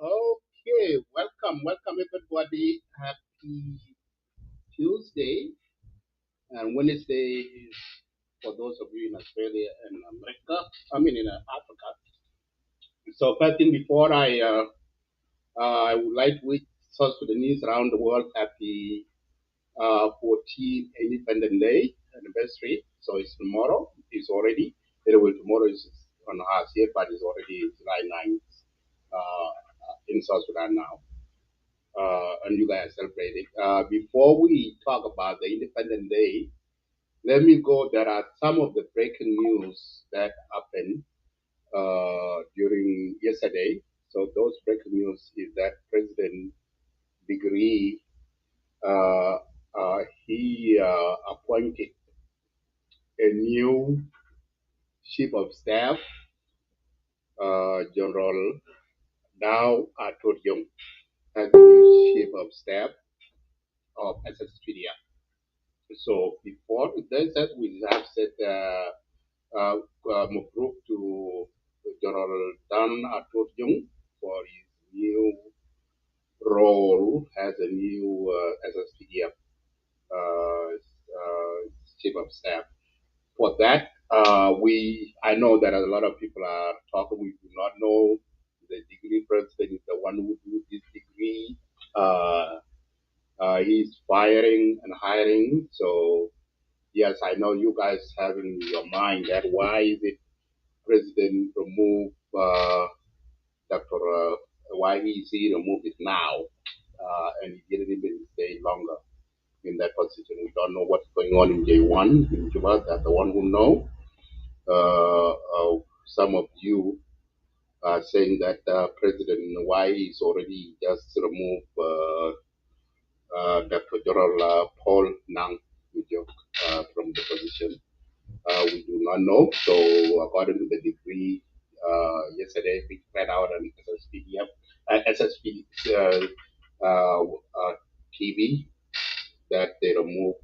Okay, welcome everybody. Happy Tuesday and Wednesday for those of you in Australia and America. I mean in Africa. So first thing before I would like to wish South Sudanese around the world happy 14th Independent Day anniversary. So it's tomorrow. It's already. Anyway, tomorrow is on us here, but it's already July 9th in South Sudan now. And you guys celebrate it. Before we talk about the Independent Day, let me go. There are some of the breaking news that happened during yesterday. So those breaking news is that President Degree he appointed a new chief of staff, General Now Atorium, as the new chief of staff of SSPDF. So before that, we have said Mubruk to General Dan Atotjung for his new role as a new SSPDF chief of staff. For that, I know that a lot of people are talking. We do not know the degree president is the one who do this degree. Uh, he's firing and hiring. So yes, I know you guys have in your mind that why is it president remove Dr. Why is he remove it now? And he didn't even stay longer in that position. We don't know what's going on in J1 in Juba. That's the one who know. Some of you are saying that President why is already just removed Dr. General Paul Nang from the position. We do not know. So according to the decree yesterday, we read out on SSPDF, TV that they remove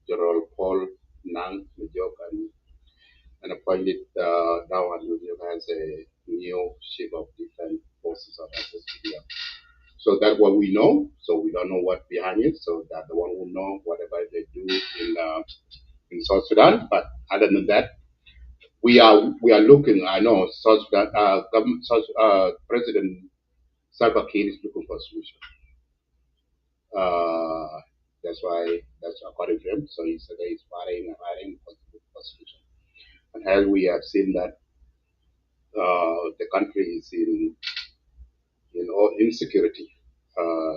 General Paul Nang and appointed now as a new chief of defense forces of SSPDF. So that's what we know. So we don't know what behind it. So that the one who know whatever they do in South Sudan. But other than that, we are looking. I know South Sudan President Salva Kiir is looking for a solution. Uh, that's according to him. So he said he's fighting and fighting for a solution. And as we have seen that the country is in all insecurity,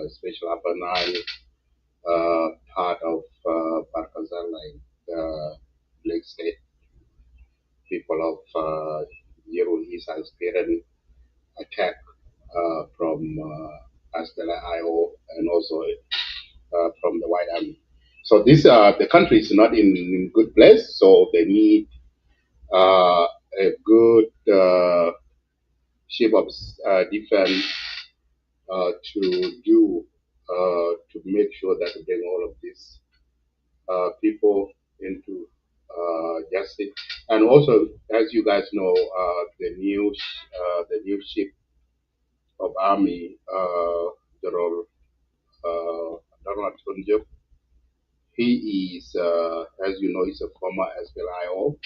especially Upper Nile, part of Barkazal, like Lake State, people of Yerul East are experiencing attack from Astela IO and also from the White Army. So this the country is not in good place. So they need a good chief of defense to do to make sure that we bring all of these people into justice. And also, as you guys know, the new chief of army, General Donald Tunjuk, he is, as you know, he's a former SPLIO.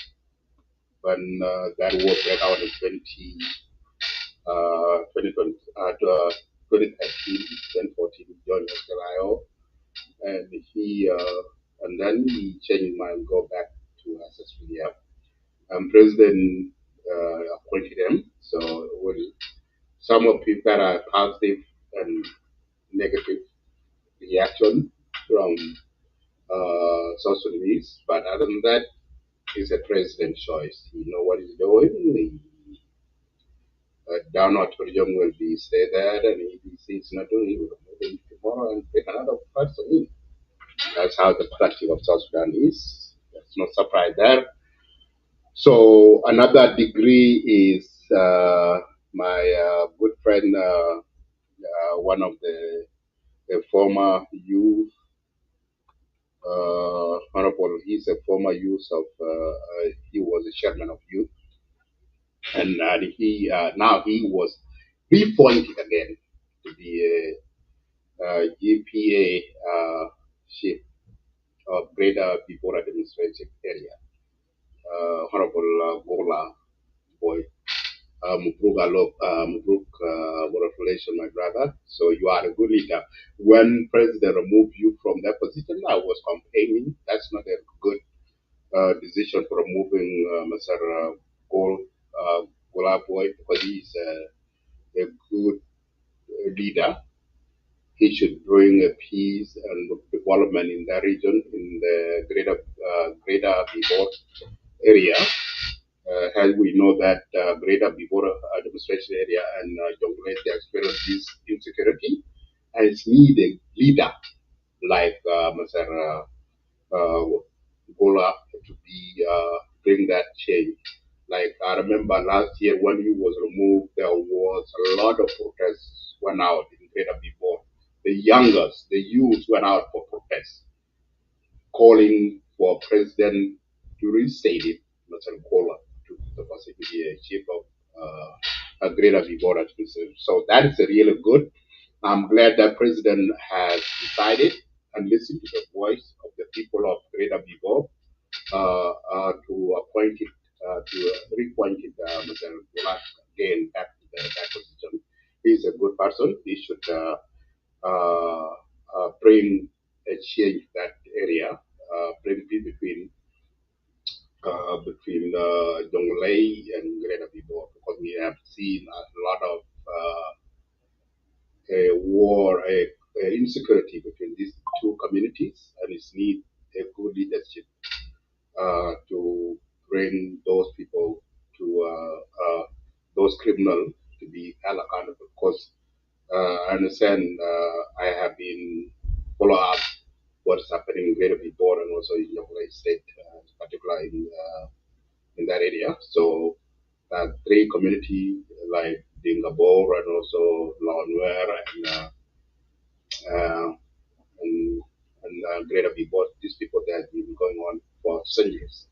When that war broke out in 2013, 2014, he joined SPLIO, and and then he changed his mind and go back to SSPDF. And President appointed him. So some of people that are positive and negative reaction from South Sudanese, but other than that, it's a president's choice. He know what he's doing. Downward tourism will be stay there, and if he sees not doing, he will move in tomorrow and pick another person in. That's how the practice of South Sudan is. There's no surprise there. So another degree is my good friend, one of the former youth, honorable. He's a former youth of. He was a chairman of youth, and he now he was reappointed again to be a GPA chief of Greater People Administrative Area. Honorable Gola Boy. Mubruk, congratulations, my brother. So you are a good leader. When President removed you from that position, I was complaining. That's not a good decision for removing Mr. Gola Boy because he's a good leader. He should bring a peace and development in the region, in the greater Bibor area. As we know that Greater Bibora administration area and Jonglei they experience this insecurity, and it's need a leader like Mr. Gola to be bring that change. Like I remember last year when he was removed, there was a lot of protests went out in Greater Bibor. The youngest, the youth went out for protests, calling for President to restate it, Kola to the possibility chief of a greater Vibora. So that is really good. I'm glad that President has decided and listened to the voice of the people of Greater Bivor to appoint it, to reappoint it, Mr. Bulak again back to that position. He's a good person. He should uh, bring a change that area, bring peace between Jonglei and Greater Bivor, because we have seen a lot of war, insecurity between these two communities, and it's need a good leadership to bring those people to those criminals to be held accountable. Because I understand I have been follow up what's happening in Greater Bigor and also in Yongle State, particularly in that area. So three community like Dingabor and also Lawnware uh, and, and Greater Bigor, these people that have been going on for centuries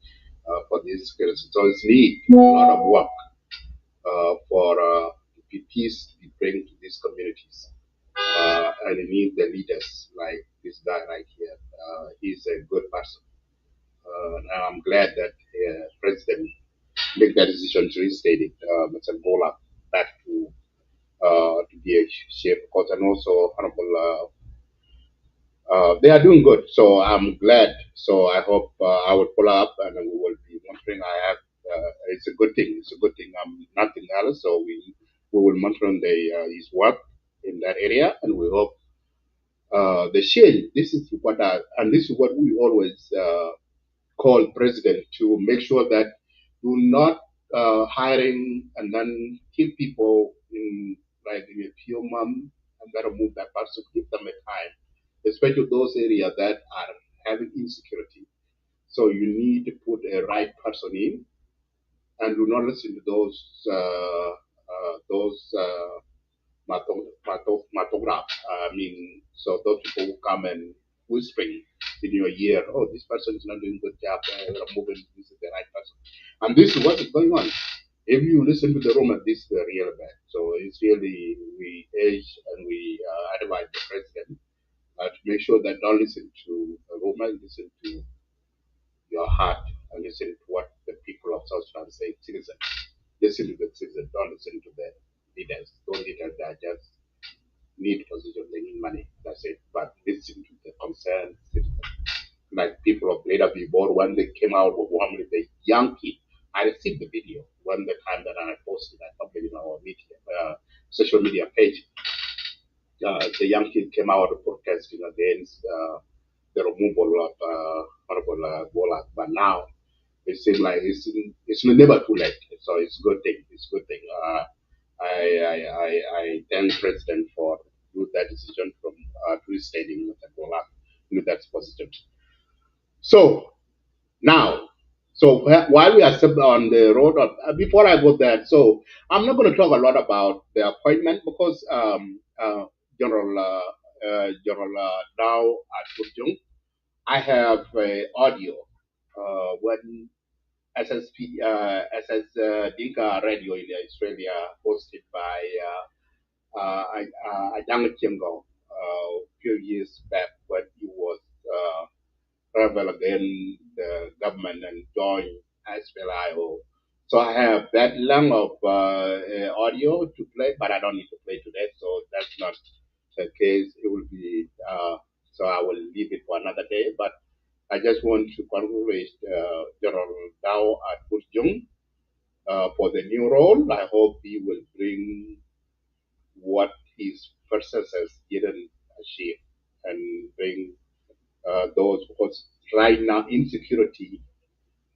for this security. So it's need a lot of work for peace to be bring to these communities. And it needs the leaders like this guy right here. He's a good person. And I'm glad that President make that decision to reinstate it, Mr. Gola back to be a chief court, and also Honorable they are doing good. So I'm glad. So I hope I will follow up and we will be monitoring. I have. It's a good thing. It's a good thing. Nothing else. So we will monitor his work in that area, and we hope the change. This is what and this is what we always call president to make sure that do not hiring and then keep people in like in a few months and then remove that person, give them a time, especially those areas that are having insecurity. So you need to put a right person in and do not listen to those matograph. I mean, so those people who come and whispering in your ear, oh, this person is not doing a good job, moving, this is the right person. And this is what is going on. If you listen to the Roma, this is real bad. So it's really, we urge and we advise the president to make sure that don't listen to Roma, listen to your heart and listen to what the people of South Sudan say, citizens. Listen to the citizens, don't listen to the leaders. Those leaders that just need position, they need money. That's it. But listen to the concerned citizens. Like people of Greater Billboard, when they came out with one with the young kid, I received the video when the time that I posted that public in our media, social media page. The young kid came out protesting against the removal of Honorable Bola. But now it seems like it's never too late. So it's a good thing. It's a good thing. I thank President for do that decision from restating Bola into that position. So now, so while we are still on the road, before I go there, so I'm not going to talk a lot about the appointment because General Dao at Pujung, I have audio when SS Dinka Radio in Australia, hosted by Ajang Chiemgo a few years back when he was rebel against the government and joined SPLIO. So I have that long of audio to play, but I don't need to play today, so that's not the case. It will be, so I will leave it for another day, but I just want to congratulate General Dao at Pujung for the new role. I hope he will bring what his predecessors didn't achieve and bring those, because right now insecurity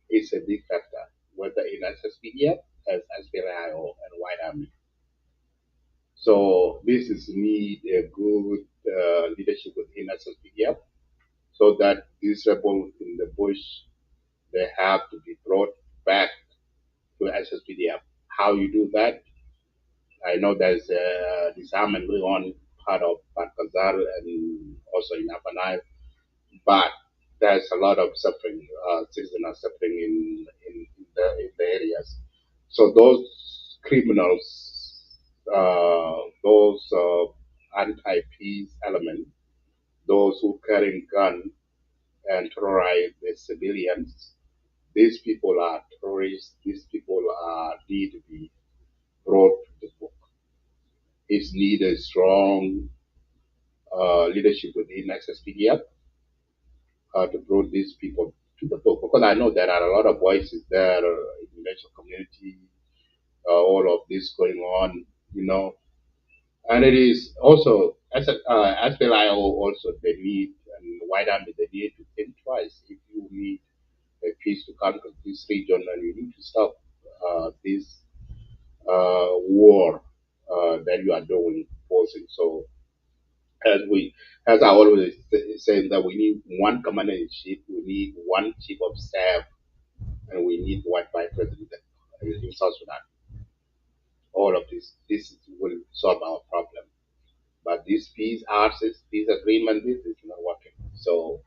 is a big factor, whether in SSPDF, as SPLIO, and White Army. So this is need a good leadership within SSPDF so that these rebels in the bush, they have to be brought back to SSPDF. How you do that? I know there's disarmament going on part of Batkazal and also in Apanai, but there's a lot of suffering. Citizens are suffering in the areas. So those criminals, those anti-peace elements, those who carry gun and terrorize the civilians, these people are terrorists. These people are need to be brought to the book. It's need a strong leadership within SSPDF to bring these people to the book, because I know there are a lot of voices there in the national community, all of this going on, and it is also as well. I also the need and White Army the need to think twice if you need a peace to come to this region, and you need to stop this war that you are doing, forcing. So as we, as I always say, that we need one commander in chief, we need one chief of staff, and we need one vice president in South Sudan. All of this will solve our problem. But this peace artist, peace agreement, this is not working. So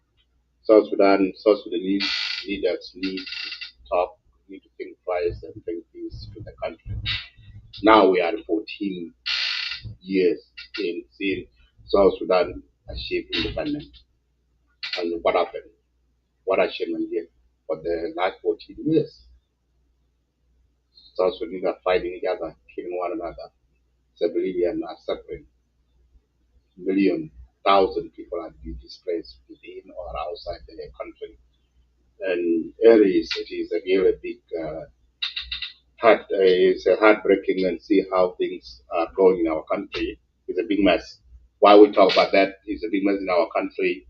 South Sudanese leaders need to talk, need to think twice and bring peace to the country. Now we are 14 years in seeing South Sudan achieve independence. And what happened? What achievement here? For the last 14 years, South Sudanese are fighting each other, killing one another. Civilians are suffering. Million, thousand people are being displaced within or outside their country. And it is a really big it's a heartbreaking and see how things are going in our country. It's a big mess. Why we talk about that is a big mess in our country.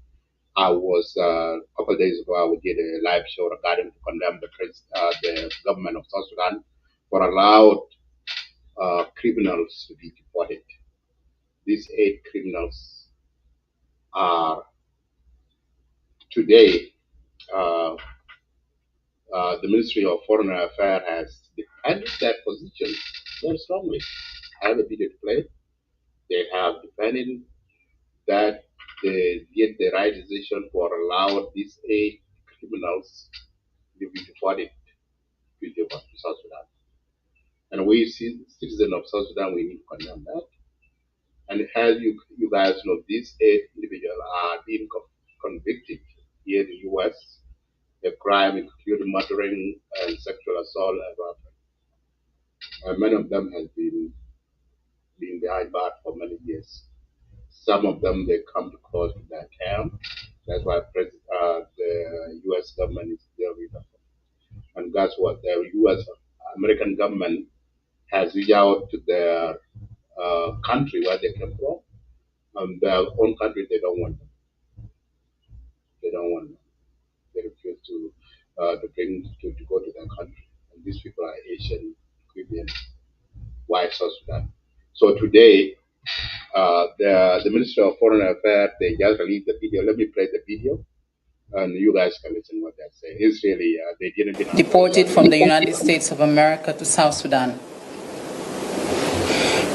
I was a couple of days ago. I did a live show regarding to condemn the government of South Sudan for allowed criminals to be deported. These 8 criminals are today. Uh, the Ministry of Foreign Affairs has defended that position very strongly. I have a video to play. They have defended that they did the right decision for allowing these 8 criminals to be deported to South Sudan. And we, citizens of South Sudan, we need to condemn that. And as you guys know, these 8 individuals are being convicted here in the U.S. A crime including murdering and sexual assault and robbery. And many of them have been behind bars for many years. Some of them they come to close to their term. That's why the U.S. government is there with them. And guess what? The U.S. American government has reached out to their country where they came from. Their own country, they don't want them. They don't want them. They refuse to go to their country. And these people are Asian, Caribbean, white South Sudan. So today, the Ministry of Foreign Affairs, they just released the video. Let me play the video, and you guys can listen what they're saying. It's really, they didn't be deported from the United States of America to South Sudan.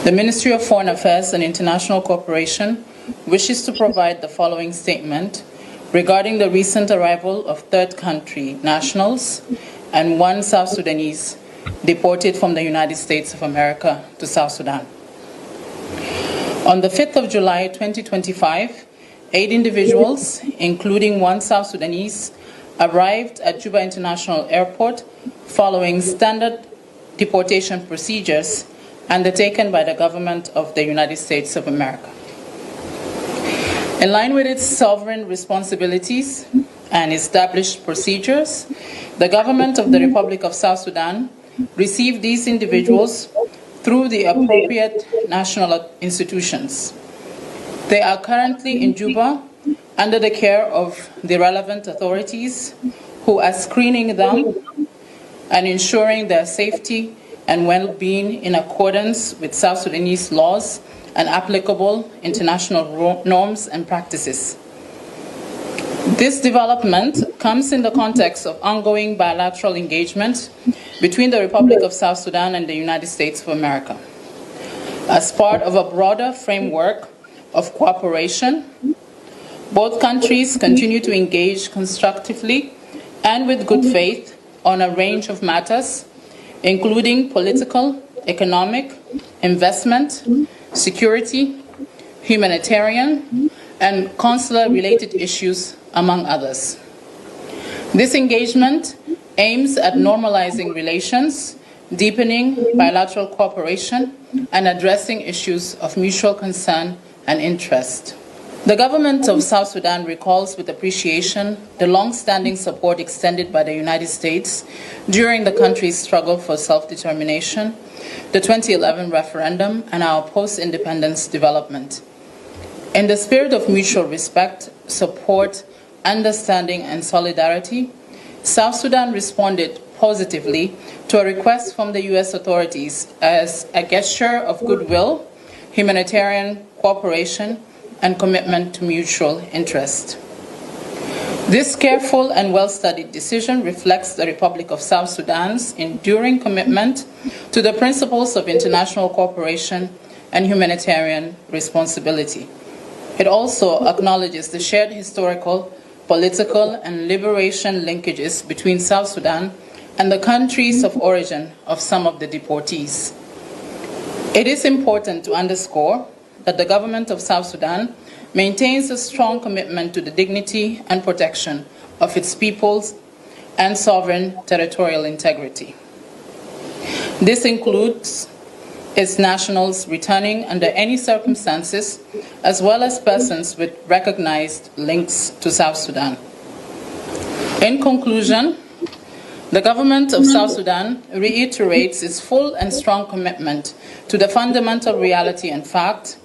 The Ministry of Foreign Affairs and International Cooperation wishes to provide the following statement regarding the recent arrival of third country nationals and one South Sudanese deported from the United States of America to South Sudan. On the 5th of July 2025, 8 individuals, including one South Sudanese, arrived at Juba International Airport following standard deportation procedures undertaken by the government of the United States of America. In line with its sovereign responsibilities and established procedures, the government of the Republic of South Sudan received these individuals through the appropriate national institutions. They are currently in Juba under the care of the relevant authorities who are screening them and ensuring their safety and well-being in accordance with South Sudanese laws and applicable international norms and practices. This development comes in the context of ongoing bilateral engagement between the Republic of South Sudan and the United States of America. As part of a broader framework of cooperation, both countries continue to engage constructively and with good faith on a range of matters, including political, economic, investment, security, humanitarian, and consular-related issues, among others. This engagement aims at normalizing relations, deepening bilateral cooperation, and addressing issues of mutual concern and interest. The government of South Sudan recalls with appreciation the long-standing support extended by the United States during the country's struggle for self-determination, the 2011 referendum, and our post-independence development. In the spirit of mutual respect, support, understanding, and solidarity, South Sudan responded positively to a request from the U.S. authorities as a gesture of goodwill, humanitarian cooperation, and commitment to mutual interest. This careful and well-studied decision reflects the Republic of South Sudan's enduring commitment to the principles of international cooperation and humanitarian responsibility. It also acknowledges the shared historical, political, and liberation linkages between South Sudan and the countries of origin of some of the deportees. It is important to underscore that the government of South Sudan maintains a strong commitment to the dignity and protection of its peoples and sovereign territorial integrity. This includes its nationals returning under any circumstances, as well as persons with recognized links to South Sudan. In conclusion, the government of South Sudan reiterates its full and strong commitment to the fundamental reality and fact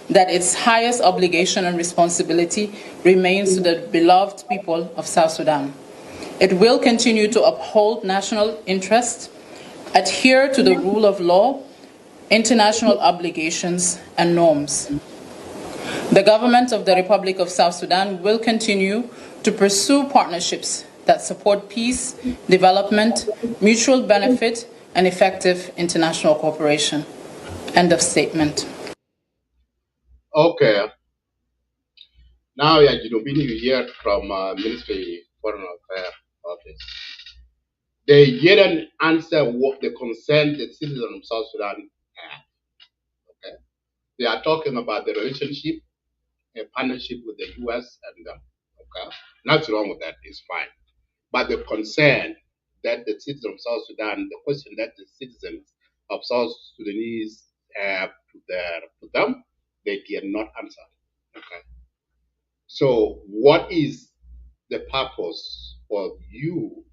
that its highest obligation and responsibility remains to the beloved people of South Sudan. It will continue to uphold national interests, adhere to the rule of law, international obligations, and norms. The government of the Republic of South Sudan will continue to pursue partnerships that support peace, development, mutual benefit, and effective international cooperation. End of statement. Okay. Now, yeah, you hear from Ministry Foreign Affairs Office. They didn't answer what the concern the citizens of South Sudan have. Okay. They are talking about the relationship, a partnership with the U.S. and them. Okay. Nothing wrong with that. It's fine. But the concern that the citizens of South Sudan, the question that the citizens of South Sudanese have to them, they did not answer. Okay. So, what is the purpose for you,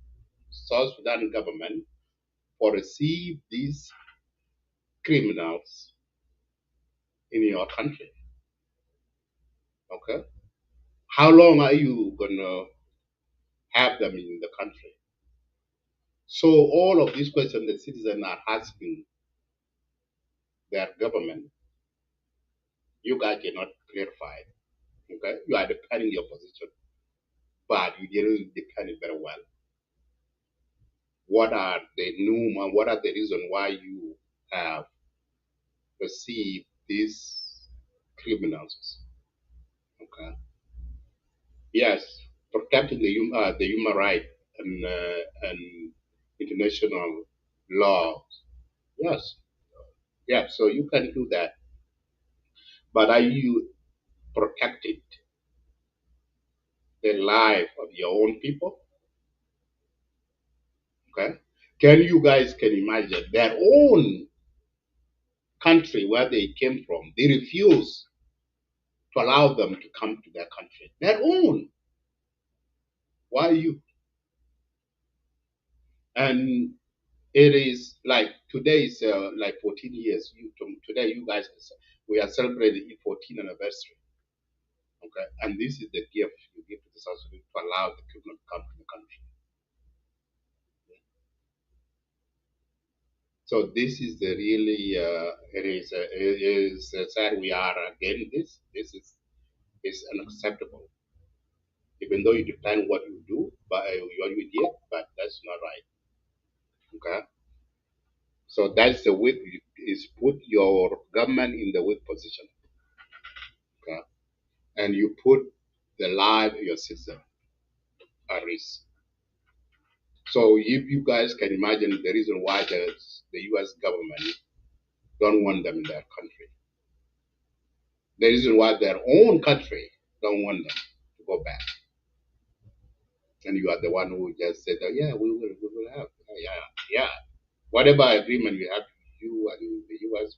South Sudan government, for receive these criminals in your country? Okay. How long are you gonna have them in the country? So all of these questions the citizens are asking their government, you guys cannot clarify. Okay, you are defending your position, but you didn't defend it very well. What are the new? What are the reasons why you have received these criminals? Okay. Yes, protecting the human right and international law. Yes, yeah. So you can do that, but are you protecting the life of your own people? Okay, can you guys can imagine their own country where they came from? They refuse to allow them to come to their country. Their own. Why you? And it is like today is like 14 years. Today, you guys, we are celebrating the 14th anniversary. Okay, and this is the gift you give to the South Sudan to allow the criminal to come to the country. So this is the really it is sad we are again this. This is unacceptable. Even though you defend what you do, but what you did, but that's not right. Okay, so that's the weak is put your government in the weak position. Okay, and you put the life of your citizen at risk. So if you guys can imagine the reason why the U.S. government don't want them in their country, the reason why their own country don't want them to go back, and you are the one who just said, oh, yeah, we will have, yeah, whatever agreement we have, you and the U.S.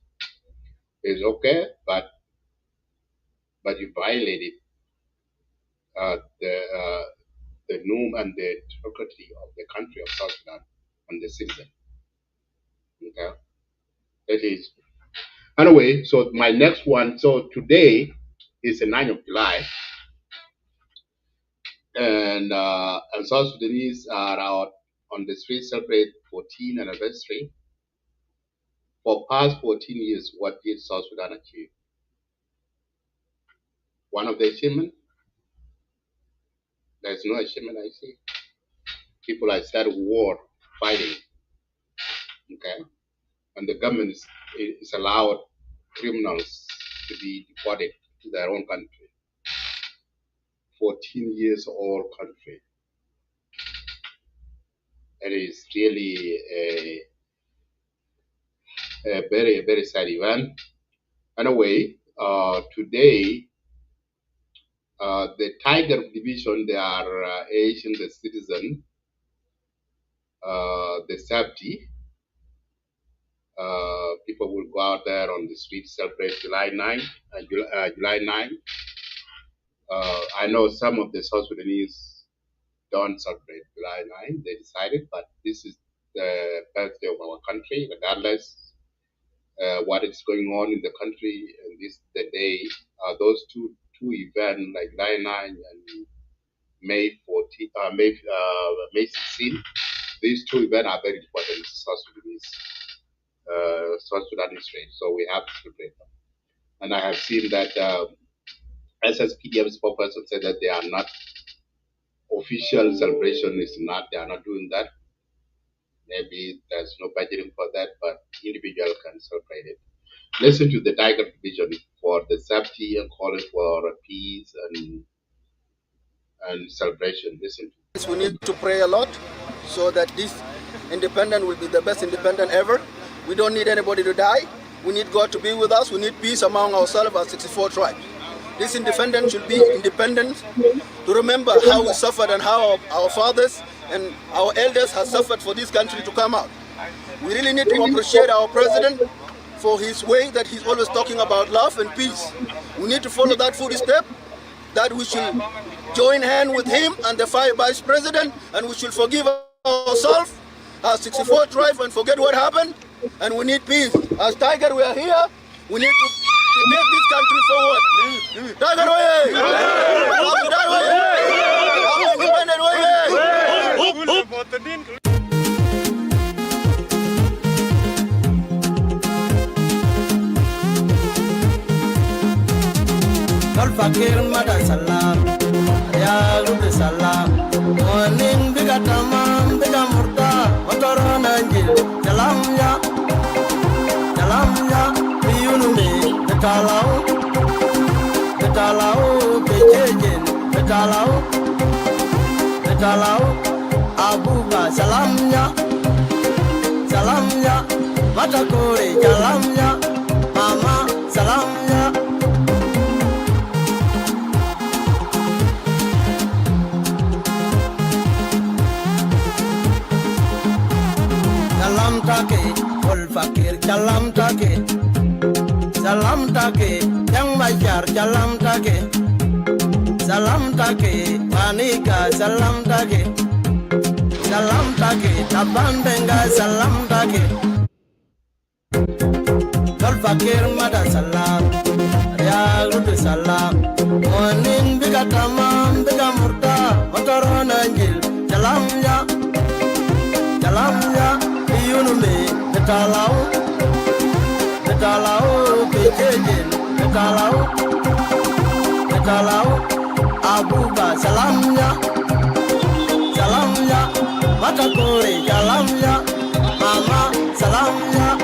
is okay, but you violated uh, the uh, the norm and the democracy of the country of South Sudan and the citizen. Okay, that is anyway. So my next one. So today is the 9th of July, and South Sudanese are out on the street celebrate 14th anniversary. For past 14 years, what did South Sudan achieve? One of the achievements, there's no achievement I see. People are started war, fighting, okay? And the government is allowed criminals to be deported to their own country. 14 years old country. It is really a very, very sad event. Anyway, today, the Tiger Division, they are Asian, the citizen, the safety. People will go out there on the street, celebrate July 9th. July 9th. I know some of the South Sudanese don't celebrate July 9th. They decided, but this is the birthday of our country, regardless what is going on in the country. And this the day. Those two events, like July 9 and May 14, May 16. These two events are very important in South Sudan history. So we have to celebrate them. And I have seen that SSPDM spokesperson said that they are not official celebration is not, they are not doing that. Maybe there's no budgeting for that, but individual can celebrate it. Listen to the Tiger Division for the safety and calling for peace and celebration. Listen to We need to pray a lot so that this independence will be the best independence ever. We don't need anybody to die. We need God to be with us. We need peace among ourselves as 64 tribes. This independence should be independent to remember how we suffered and how our fathers and our elders have suffered for this country to come out. We really need to appreciate our president for his way that he's always talking about love and peace. We need to follow that footstep, that we should join hand with him and the 5 vice president, and we should forgive ourselves as 64 tribes and forget what happened. And we need peace. As Tiger, we are here. We need to take this country forward. Tiger, way! Fakir mada salam, ya rubi salam. Morning biga tamam, biga murta, motoron anjil. Jalam ya, biyunumi betalau, kejejen betalau. Abuba salam ya, mata kore jalam ya, mama salam ya. Fakir jalam take yang majar jalam take manika salam take tabandenga salam take kal fakir mada salam ya rubi salam morning biga tamam biga murta motoron anjil jalam ya yunumi betalau kejejen betalau abuba salamnya mata kore jalamnya mama salamnya.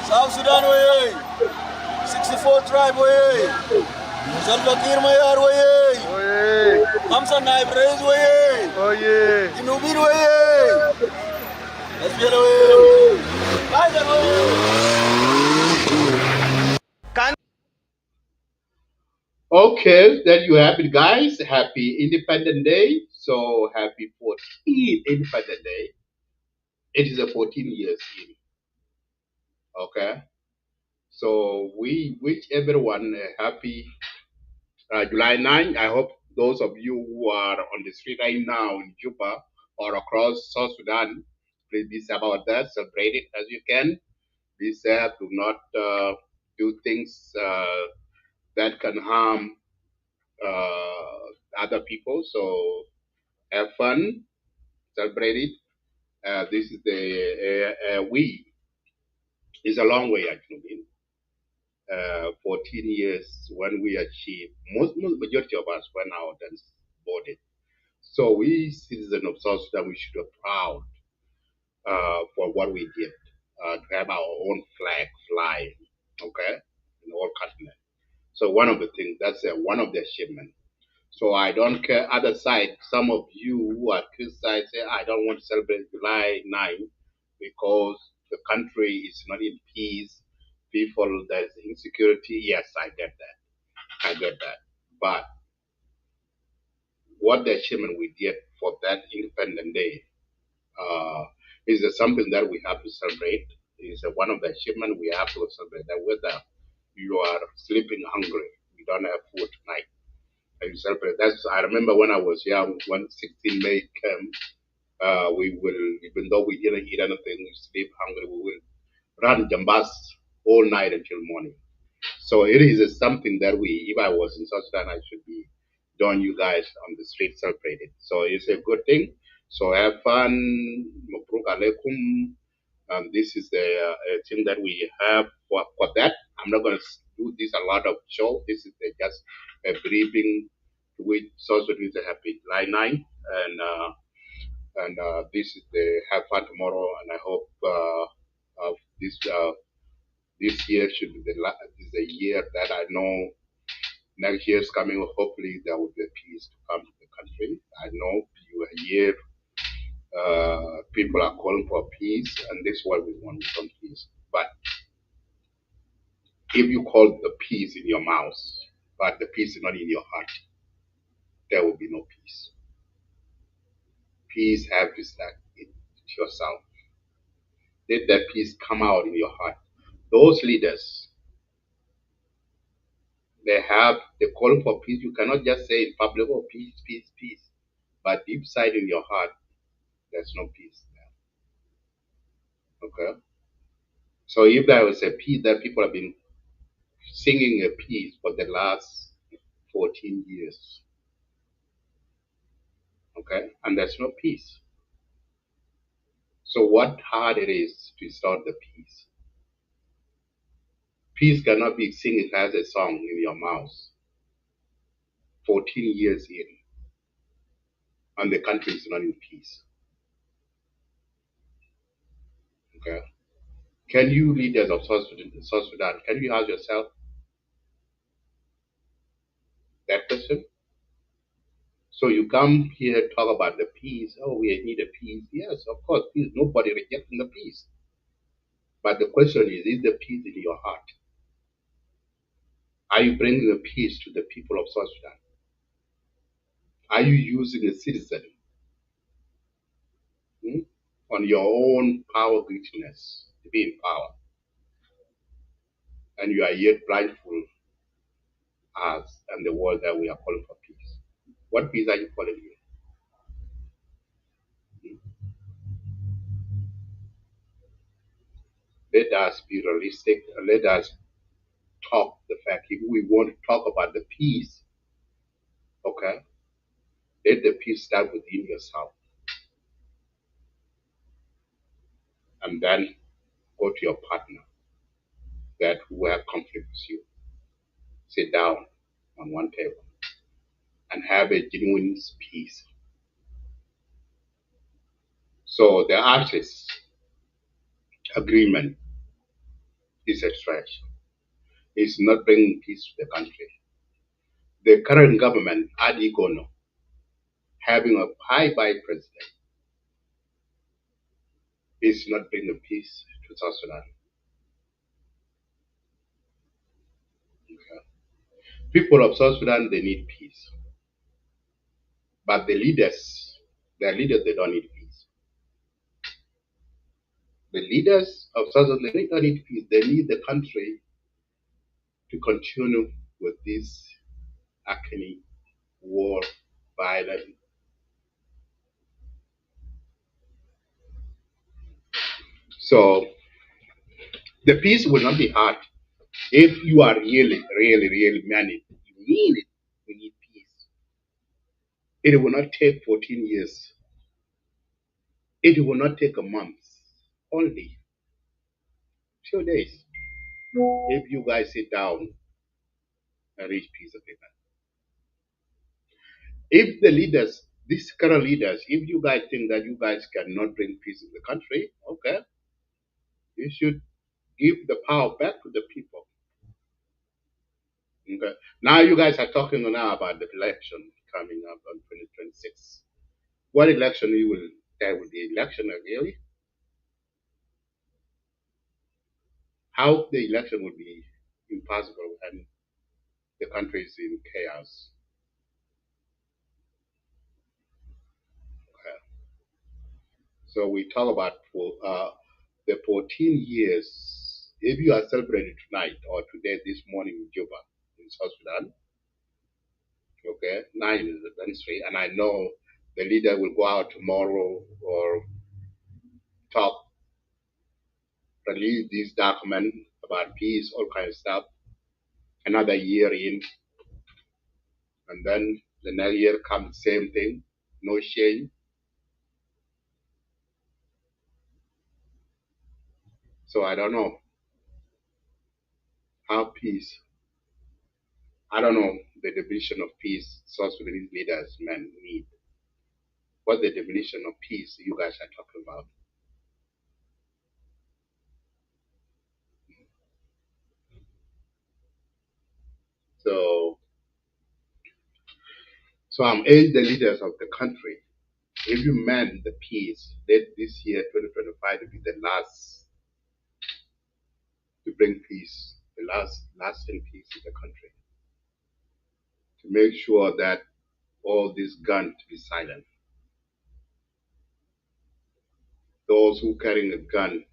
South Sudan way, 64 tribe way, Salva Kiir Mayar way, Kamsa Naib Reis way, Jinubin way, SPL way, Kaiser way. Okay, there you have it, guys. Happy Independent Day. So happy 14th Independent Day. It is a 14 years in. Okay. So we wish everyone a happy July 9. I hope those of you who are on the street right now in Juba or across South Sudan, please be safe about that. Celebrate it as you can. Be safe. Do not do things that can harm other people. So have fun, celebrate it. This is we. It's a long way actually. 14 years when we achieved, most majority of us went out and voted. So we citizens of South Sudan, we should be proud for what we did, to have our own flag flying, okay, in all continents. So one of the things, that's one of the achievements. So I don't care. Other side, some of you who are criticized say, I don't want to celebrate July 9 because the country is not in peace. People, there's insecurity. Yes, I get that. I get that. But what the achievement we did for that Independent Day uh, is something that we have to celebrate. Is one of the achievements we have to celebrate. That whether you are sleeping hungry, you don't have food tonight, and you celebrate. That's I remember when I was young, when 16 May came, we will, even though we didn't eat anything, we sleep hungry, we will run jambas all night until morning. So it is something that we, if I was in South Sudan, I should be join you guys on the street celebrating. So it's a good thing. So have fun. Mabruk alaikum. This is the thing that we have for that. I'm not going to do this a lot of show. This is just a briefing to which South Sudan is a happy July 9. And this is the have fun tomorrow. And I hope this this year should be is a year that I know next year is coming. Hopefully, there will be peace to come to the country. I know you hear people are calling for peace, and this is what we want. We want peace. But if you call the peace in your mouth, but the peace is not in your heart, there will be no peace. Peace have to start in yourself. Let that peace come out in your heart. Those leaders, they call for peace. You cannot just say in public, oh, peace, peace, peace. But deep inside in your heart, there's no peace there. Okay? So if there was a peace that people have been singing a peace for the last 14 years, okay, and there's no peace. So what hard it is to start the peace? Peace cannot be singing as a song in your mouth 14 years in, and the country is not in peace. Okay? Can you, leaders of South Sudan, can you ask yourself that question? So you come here talk about the peace. Oh, we need a peace. Yes, of course, peace. Nobody rejecting the peace. But the question is the peace in your heart? Are you bringing the peace to the people of South Sudan? Are you using a citizen on your own power greatness to be in power? And you are yet blindfold us and the world that we are calling for peace. What peace are you calling here? Let us be realistic. Let us talk the fact. If we want to talk about the peace, Okay, let the peace start within yourself, and then go to your partner that who have conflict with you. Sit down on one table and have a genuine peace. So the artist agreement is a stretch. It's not bringing peace to the country. The current government, Adi Gono, having a high by president, is not bringing peace to South Sudan. Okay. People of South Sudan, they need peace. But their leaders, they don't need peace. The leaders of South Sudan, they don't need peace. They need the country to continue with this agony, war, violence. So the peace will not be hard if you are really, really, really mean it. You mean it. We need peace. It will not take 14 years. It will not take a month. Only 2 days. If you guys sit down and reach peace agreement. If the leaders, these current leaders, if you guys think that you guys cannot bring peace in the country, okay, you should give the power back to the people. Okay. Now you guys are talking now about the election coming up on 2026. What election you will there will be election really? How the election will be impossible and the country is in chaos. Okay. So we talk about the 14 years. If you are celebrating tonight or today, this morning in Juba, in South Sudan, okay, 9 is the anniversary, and I know the leader will go out tomorrow or talk, release this document about peace, all kind of stuff. Another year in, and then the next year comes same thing, no change. So I don't know how peace. I don't know the definition of peace South Sudanese leaders men need. What the definition of peace you guys are talking about? So, so I'm urging the leaders of the country. If you meant the peace, let this year 2025 to be the last to bring peace, the last lasting peace in the country. To make sure that all these guns to be silent. Those who carrying a gun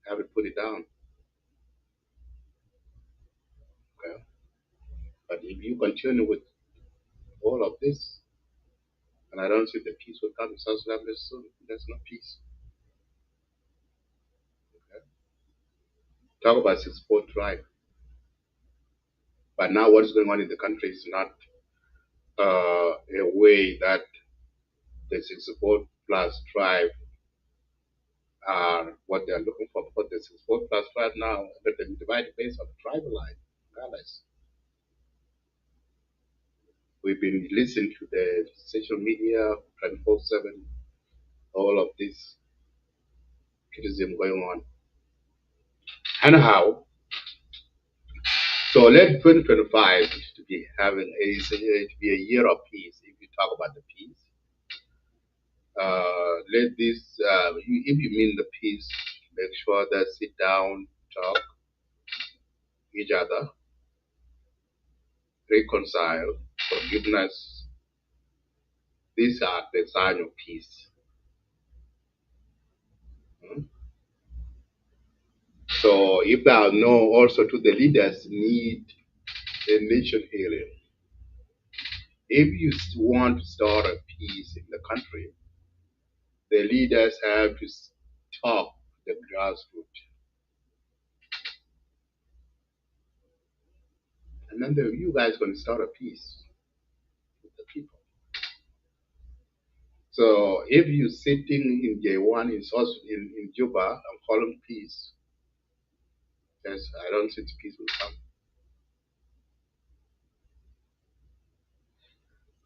have to put it down. Okay? But if you continue with all of this, and I don't see the peace will come in South Sudan very soon, there's no peace. Okay? Talk about 64 tribe. But now what is going on in the country is not a way that the 64 plus tribe are what they are looking for. Because the 64 plus tribe now, but they divided based on the tribal line, regardless. We've been listening to the social media 24/7, all of this criticism going on. Anyhow, so let 2025 to be having to be a year of peace. If you talk about the peace, let this if you mean the peace, make sure that sit down, talk each other, reconcile, forgiveness. These are the sign of peace. Hmm? So if there are no also to the leaders need a nation healing. If you want to start a peace in the country, the leaders have to talk the grassroots. And then you guys going to start a peace. So if you're sitting in J1 in South in Juba and calling peace, yes, I don't think peace will come.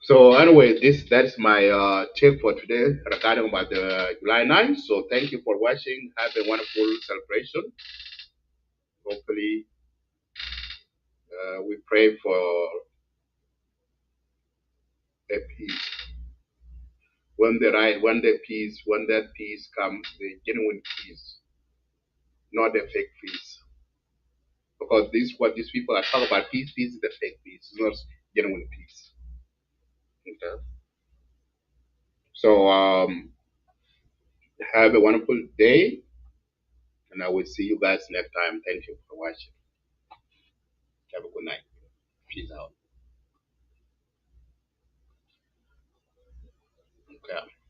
So anyway, that's my take for today regarding about the July 9th. So thank you for watching. Have a wonderful celebration. Hopefully, we pray for a peace. When that peace comes, the genuine peace, not a fake peace. Because this what these people are talking about peace. Peace is the fake peace, it's not genuine peace. Okay. So have a wonderful day, and I will see you guys next time. Thank you for watching. Have a good night. Peace out. Okay.